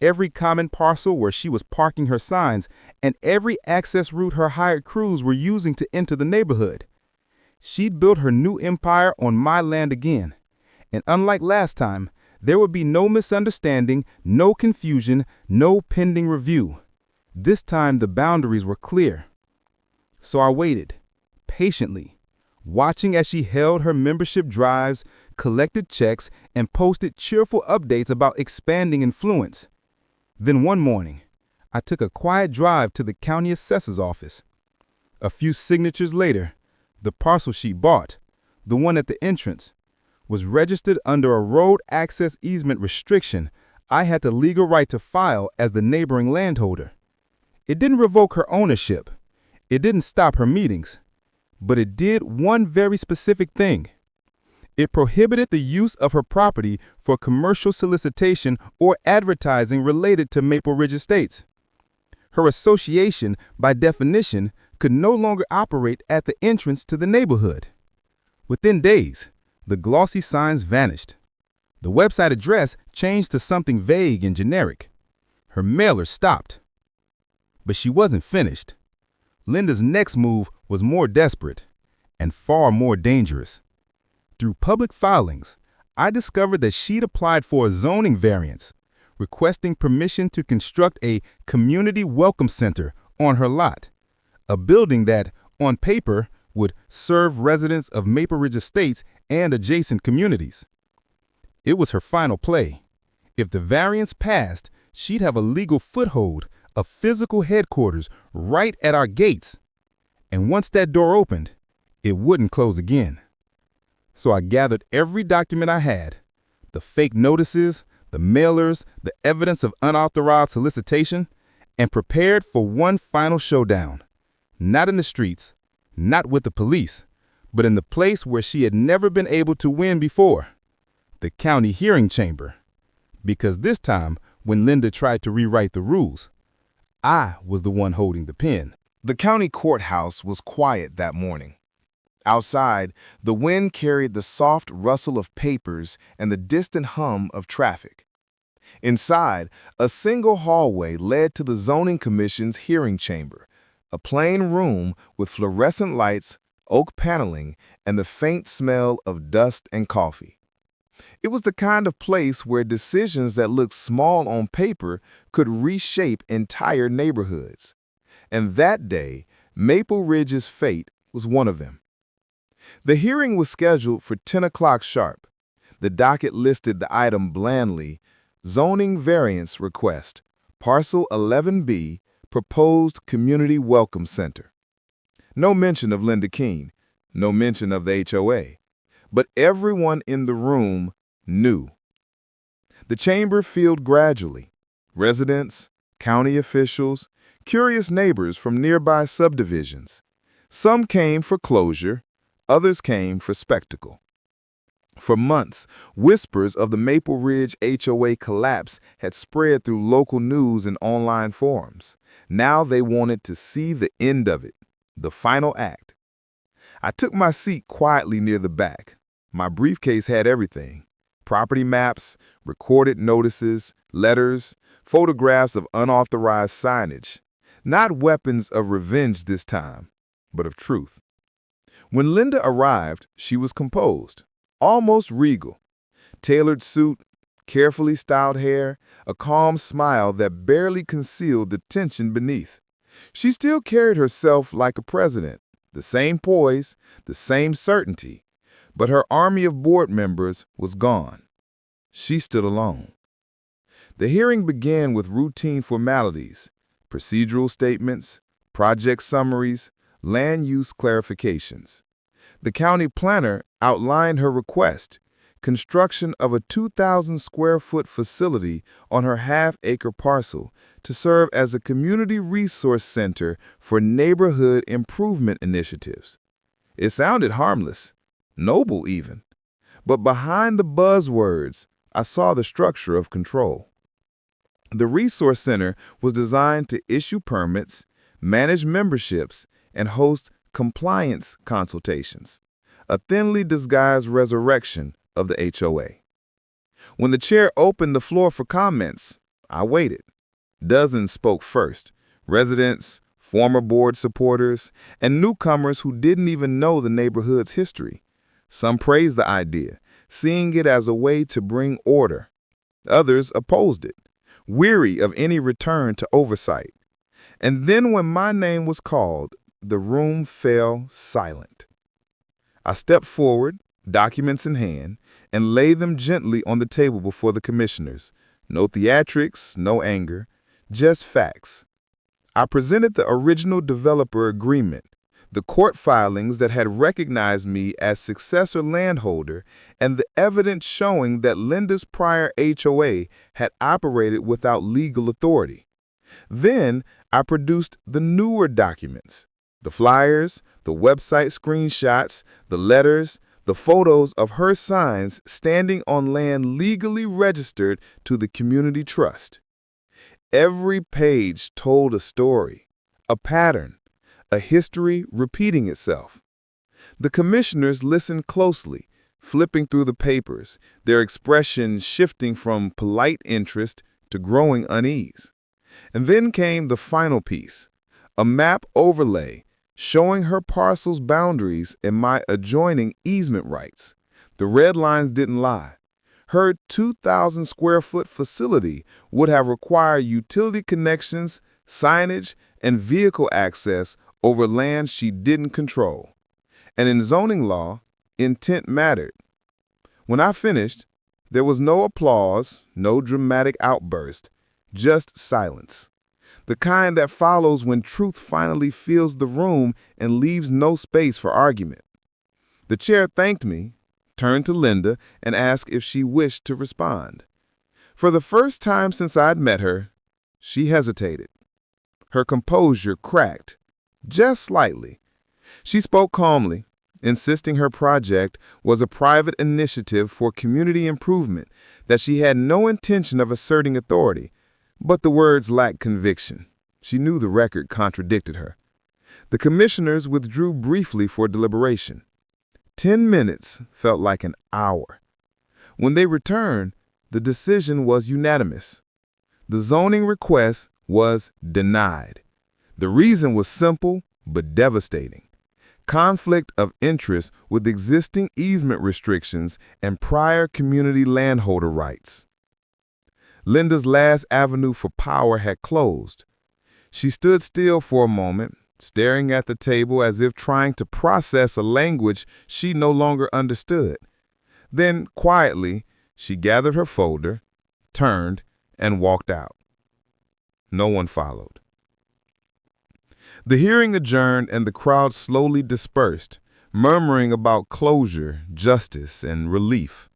every common parcel where she was parking her signs, and every access route her hired crews were using to enter the neighborhood. She'd built her new empire on my land again, and unlike last time, there would be no misunderstanding, no confusion, no pending review. This time the boundaries were clear. So I waited, patiently, watching as she held her membership drives, collected checks, and posted cheerful updates about expanding influence. Then one morning, I took a quiet drive to the county assessor's office. A few signatures later, the parcel she bought, the one at the entrance, was registered under a road access easement restriction I had the legal right to file as the neighboring landholder. It didn't revoke her ownership. It didn't stop her meetings. But it did one very specific thing. It prohibited the use of her property for commercial solicitation or advertising related to Maple Ridge Estates. Her association, by definition, could no longer operate at the entrance to the neighborhood. Within days, the glossy signs vanished. The website address changed to something vague and generic. Her mailer stopped. But she wasn't finished. Linda's next move was more desperate and far more dangerous. Through public filings, I discovered that she'd applied for a zoning variance, requesting permission to construct a community welcome center on her lot, a building that, on paper, would serve residents of Maple Ridge Estates and adjacent communities. It was her final play. If the variance passed, she'd have a legal foothold, a physical headquarters right at our gates. And once that door opened, it wouldn't close again. So I gathered every document I had, the fake notices, the mailers, the evidence of unauthorized solicitation, and prepared for one final showdown. Not in the streets, not with the police, but in the place where she had never been able to win before, the county hearing chamber. Because this time, when Linda tried to rewrite the rules, I was the one holding the pen. The county courthouse was quiet that morning. Outside, the wind carried the soft rustle of papers and the distant hum of traffic. Inside, a single hallway led to the Zoning Commission's hearing chamber, a plain room with fluorescent lights, oak paneling, and the faint smell of dust and coffee. It was the kind of place where decisions that looked small on paper could reshape entire neighborhoods. And that day, Maple Ridge's fate was one of them. The hearing was scheduled for 10 o'clock sharp. The docket listed the item blandly: zoning variance request, parcel 11B, proposed community welcome center. No mention of Linda Keene, no mention of the HOA, but everyone in the room knew. The chamber filled gradually. Residents, county officials, curious neighbors from nearby subdivisions. Some came for closure, others came for spectacle. For months, whispers of the Maple Ridge HOA collapse had spread through local news and online forums. Now they wanted to see the end of it, the final act. I took my seat quietly near the back. My briefcase had everything: property maps, recorded notices, letters, photographs of unauthorized signage. Not weapons of revenge this time, but of truth. When Linda arrived, she was composed, almost regal. Tailored suit, carefully styled hair, a calm smile that barely concealed the tension beneath. She still carried herself like a president, the same poise, the same certainty, but her army of board members was gone. She stood alone. The hearing began with routine formalities: procedural statements, project summaries, land use clarifications. The county planner outlined her request: construction of a 2,000-square-foot facility on her half-acre parcel to serve as a community resource center for neighborhood improvement initiatives. It sounded harmless, noble even. But behind the buzzwords, I saw the structure of control. The resource center was designed to issue permits, manage memberships, and host compliance consultations, a thinly disguised resurrection of the HOA. When the chair opened the floor for comments, I waited. Dozens spoke first: residents, former board supporters, and newcomers who didn't even know the neighborhood's history. Some praised the idea, seeing it as a way to bring order. Others opposed it, weary of any return to oversight. And then when my name was called, the room fell silent. I stepped forward, documents in hand, and laid them gently on the table before the commissioners. No theatrics, no anger, just facts. I presented the original developer agreement, the court filings that had recognized me as successor landholder, and the evidence showing that Linda's prior HOA had operated without legal authority. Then I produced the newer documents: the flyers, the website screenshots, the letters, the photos of her signs standing on land legally registered to the community trust. Every page told a story, a pattern, a history repeating itself. The commissioners listened closely, flipping through the papers, their expression shifting from polite interest to growing unease. And then came the final piece, a map overlay showing her parcel's boundaries and my adjoining easement rights. The red lines didn't lie. Her 2,000-square-foot facility would have required utility connections, signage, and vehicle access over land she didn't control. And in zoning law, intent mattered. When I finished, there was no applause, no dramatic outburst, just silence. The kind that follows when truth finally fills the room and leaves no space for argument. The chair thanked me, turned to Linda, and asked if she wished to respond. For the first time since I'd met her, she hesitated. Her composure cracked, just slightly. She spoke calmly, insisting her project was a private initiative for community improvement, that she had no intention of asserting authority. But the words lacked conviction. She knew the record contradicted her. The commissioners withdrew briefly for deliberation. 10 minutes felt like an hour. When they returned, the decision was unanimous. The zoning request was denied. The reason was simple but devastating. conflict of interest with existing easement restrictions and prior community landholder rights. Linda's last avenue for power had closed. She stood still for a moment, staring at the table as if trying to process a language she no longer understood. Then, quietly, she gathered her folder, turned, and walked out. No one followed. The hearing adjourned and the crowd slowly dispersed, murmuring about closure, justice, and relief.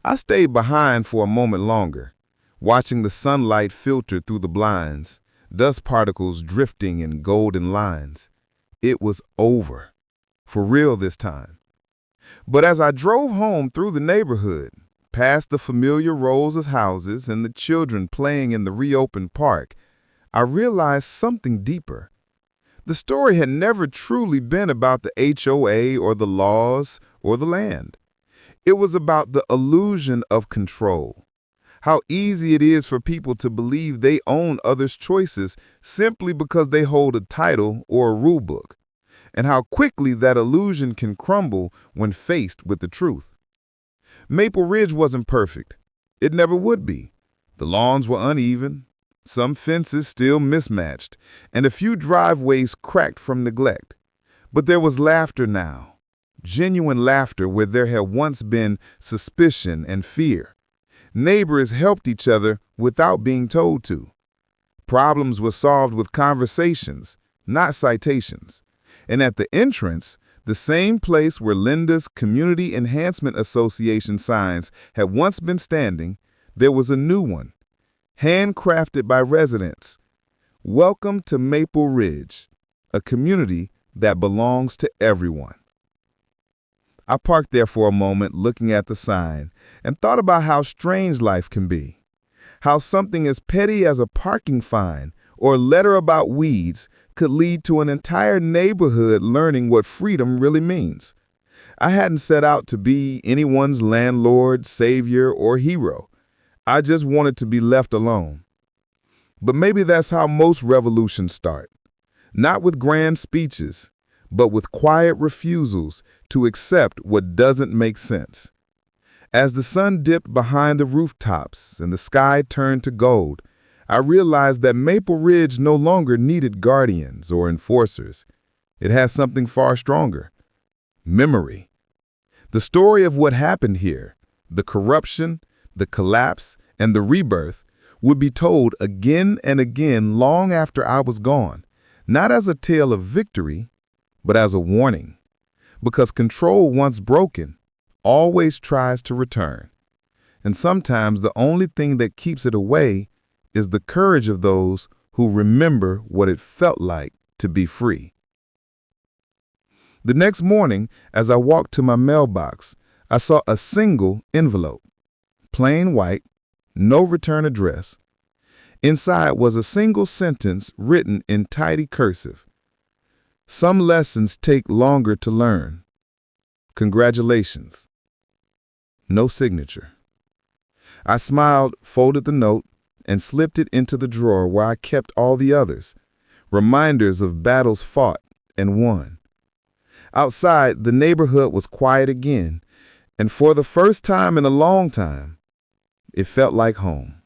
I stayed behind for a moment longer, watching the sunlight filter through the blinds, dust particles drifting in golden lines. It was over. For real this time. But as I drove home through the neighborhood, past the familiar rows of houses and the children playing in the reopened park, I realized something deeper. The story had never truly been about the HOA or the laws or the land. It was about the illusion of control. How easy it is for people to believe they own others' choices simply because they hold a title or a rule book, and how quickly that illusion can crumble when faced with the truth. Maple Ridge wasn't perfect. It never would be. The lawns were uneven, some fences still mismatched, and a few driveways cracked from neglect. But there was laughter now, genuine laughter where there had once been suspicion and fear. Neighbors helped each other without being told to. Problems were solved with conversations, not citations. And at the entrance, the same place where Linda's Community Enhancement Association signs had once been standing, there was a new one, handcrafted by residents. Welcome to Maple Ridge, a community that belongs to everyone. I parked there for a moment looking at the sign and thought about how strange life can be. How something as petty as a parking fine or a letter about weeds could lead to an entire neighborhood learning what freedom really means. I hadn't set out to be anyone's landlord, savior, or hero. I just wanted to be left alone. But maybe that's how most revolutions start. Not with grand speeches, but with quiet refusals to accept what doesn't make sense. As the sun dipped behind the rooftops and the sky turned to gold, I realized that Maple Ridge no longer needed guardians or enforcers. It has something far stronger: memory. The story of what happened here, the corruption, the collapse, and the rebirth, would be told again and again long after I was gone, not as a tale of victory, but as a warning. Because control, once broken, always tries to return. And sometimes the only thing that keeps it away is the courage of those who remember what it felt like to be free. The next morning, as I walked to my mailbox, I saw a single envelope, plain white, no return address. Inside was a single sentence written in tidy cursive. Some lessons take longer to learn. Congratulations. No signature. I smiled, folded the note, and slipped it into the drawer where I kept all the others, reminders of battles fought and won. Outside, the neighborhood was quiet again, and for the first time in a long time, it felt like home.